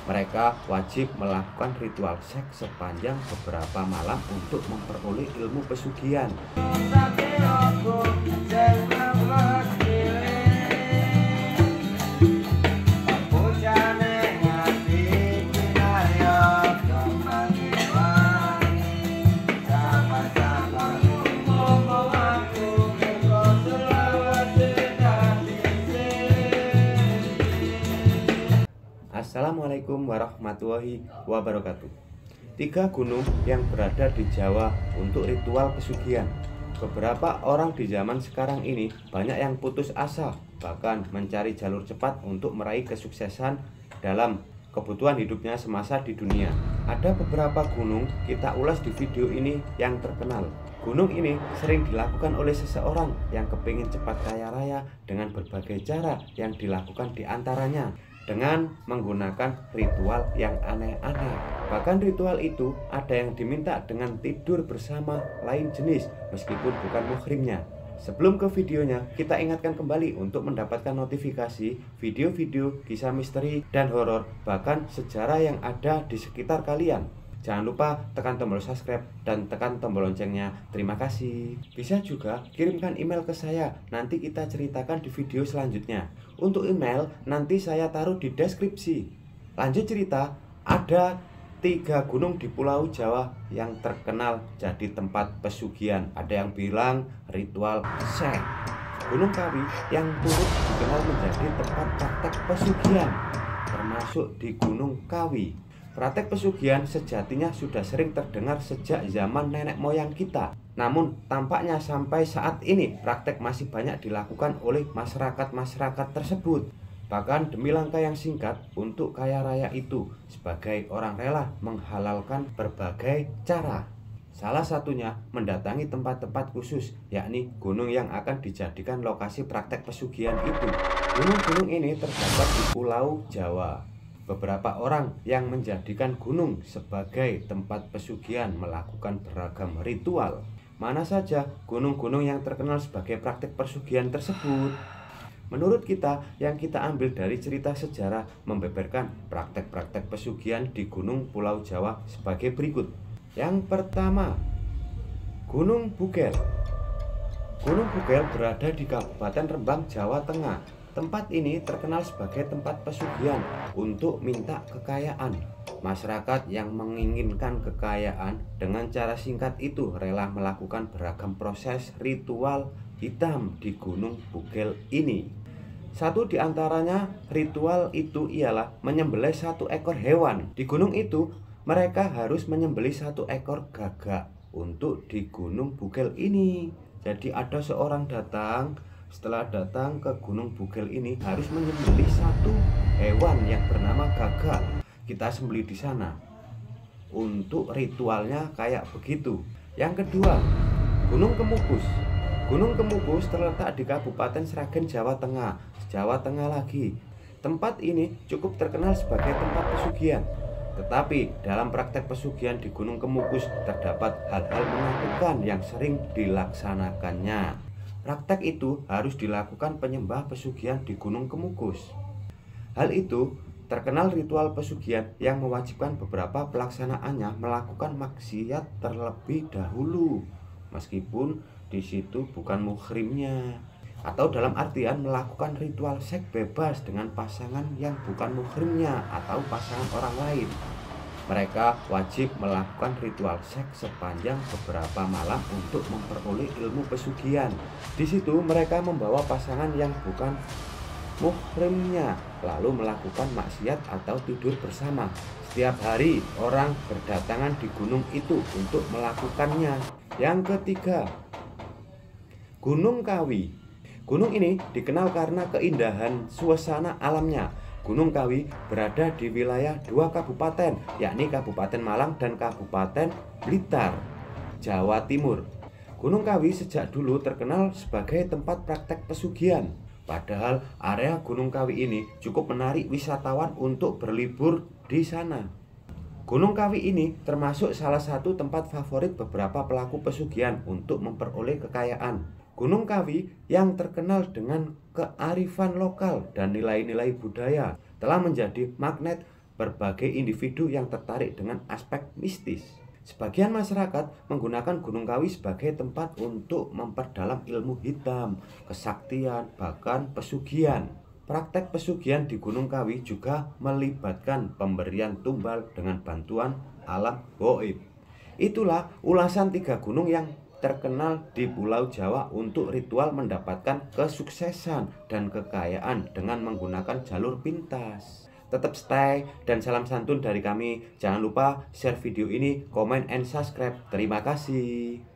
Mereka wajib melakukan ritual seks sepanjang beberapa malam untuk memperoleh ilmu pesugihan. Assalamualaikum warahmatullahi wabarakatuh. 3 gunung yang berada di Jawa untuk ritual pesugihan. Beberapa orang di zaman sekarang ini banyak yang putus asa, bahkan mencari jalur cepat untuk meraih kesuksesan dalam kebutuhan hidupnya semasa di dunia. Ada beberapa gunung kita ulas di video ini yang terkenal. Gunung ini sering dilakukan oleh seseorang yang kepingin cepat kaya raya dengan berbagai cara yang dilakukan diantaranya dengan menggunakan ritual yang aneh-aneh. Bahkan ritual itu ada yang diminta dengan tidur bersama lain jenis meskipun bukan muhrimnya. Sebelum ke videonya, kita ingatkan kembali untuk mendapatkan notifikasi video-video kisah misteri dan horor, bahkan sejarah yang ada di sekitar kalian. Jangan lupa tekan tombol subscribe dan tekan tombol loncengnya. Terima kasih. Bisa juga kirimkan email ke saya, nanti kita ceritakan di video selanjutnya. Untuk email nanti saya taruh di deskripsi. Lanjut cerita, ada 3 gunung di Pulau Jawa yang terkenal jadi tempat pesugihan. Ada yang bilang ritual seks. Gunung Kawi yang turut dikenal menjadi tempat praktek pesugihan, termasuk di Gunung Kawi. Praktek pesugihan sejatinya sudah sering terdengar sejak zaman nenek moyang kita. Namun tampaknya sampai saat ini praktek masih banyak dilakukan oleh masyarakat tersebut. Bahkan demi langkah yang singkat untuk kaya raya itu, sebagai orang rela menghalalkan berbagai cara. Salah satunya mendatangi tempat-tempat khusus, yakni gunung yang akan dijadikan lokasi praktek pesugihan itu. Gunung-gunung ini terdapat di Pulau Jawa. Beberapa orang yang menjadikan gunung sebagai tempat pesugihan melakukan beragam ritual. Mana saja gunung-gunung yang terkenal sebagai praktik pesugihan tersebut? Menurut kita, yang kita ambil dari cerita sejarah membeberkan praktek-praktek pesugihan di Gunung Pulau Jawa sebagai berikut. Yang pertama, Gunung Bugel. Gunung Bugel berada di Kabupaten Rembang, Jawa Tengah. Tempat ini terkenal sebagai tempat pesugihan untuk minta kekayaan. Masyarakat yang menginginkan kekayaan dengan cara singkat itu rela melakukan beragam proses ritual hitam di Gunung Bugel ini. Satu di antaranya ritual itu ialah menyembelih 1 ekor hewan. Di gunung itu mereka harus menyembelih 1 ekor gagak untuk di Gunung Bugel ini. Jadi ada seorang datang. Setelah datang ke Gunung Bugel ini harus menyembelih 1 hewan yang bernama gagak. Kita sembelih di sana. Untuk ritualnya kayak begitu. Yang kedua, Gunung Kemukus. Gunung Kemukus terletak di Kabupaten Sragen, Jawa Tengah. Jawa Tengah lagi. Tempat ini cukup terkenal sebagai tempat pesugihan. Tetapi dalam praktek pesugihan di Gunung Kemukus terdapat hal-hal menakutkan yang sering dilaksanakannya. Praktek itu harus dilakukan penyembah pesugihan di Gunung Kemukus. Hal itu terkenal ritual pesugihan yang mewajibkan beberapa pelaksanaannya melakukan maksiat terlebih dahulu, meskipun di situ bukan muhrimnya, atau dalam artian melakukan ritual seks bebas dengan pasangan yang bukan muhrimnya atau pasangan orang lain. Mereka wajib melakukan ritual seks sepanjang beberapa malam untuk memperoleh ilmu pesugihan. Di situ mereka membawa pasangan yang bukan muhrimnya, lalu melakukan maksiat atau tidur bersama. Setiap hari orang berdatangan di gunung itu untuk melakukannya. Yang ketiga, Gunung Kawi. Gunung ini dikenal karena keindahan suasana alamnya. Gunung Kawi berada di wilayah 2 kabupaten, yakni Kabupaten Malang dan Kabupaten Blitar, Jawa Timur. Gunung Kawi sejak dulu terkenal sebagai tempat praktek pesugihan. Padahal area Gunung Kawi ini cukup menarik wisatawan untuk berlibur di sana. Gunung Kawi ini termasuk salah satu tempat favorit beberapa pelaku pesugihan untuk memperoleh kekayaan. Gunung Kawi yang terkenal dengan kearifan lokal dan nilai-nilai budaya telah menjadi magnet berbagai individu yang tertarik dengan aspek mistis. Sebagian masyarakat menggunakan Gunung Kawi sebagai tempat untuk memperdalam ilmu hitam, kesaktian, bahkan pesugihan. Praktek pesugihan di Gunung Kawi juga melibatkan pemberian tumbal dengan bantuan alam gaib. Itulah ulasan 3 gunung yang terkenal di Pulau Jawa untuk ritual mendapatkan kesuksesan dan kekayaan dengan menggunakan jalur pintas. Tetap stay dan salam santun dari kami. Jangan lupa share video ini, komen, and subscribe. Terima kasih.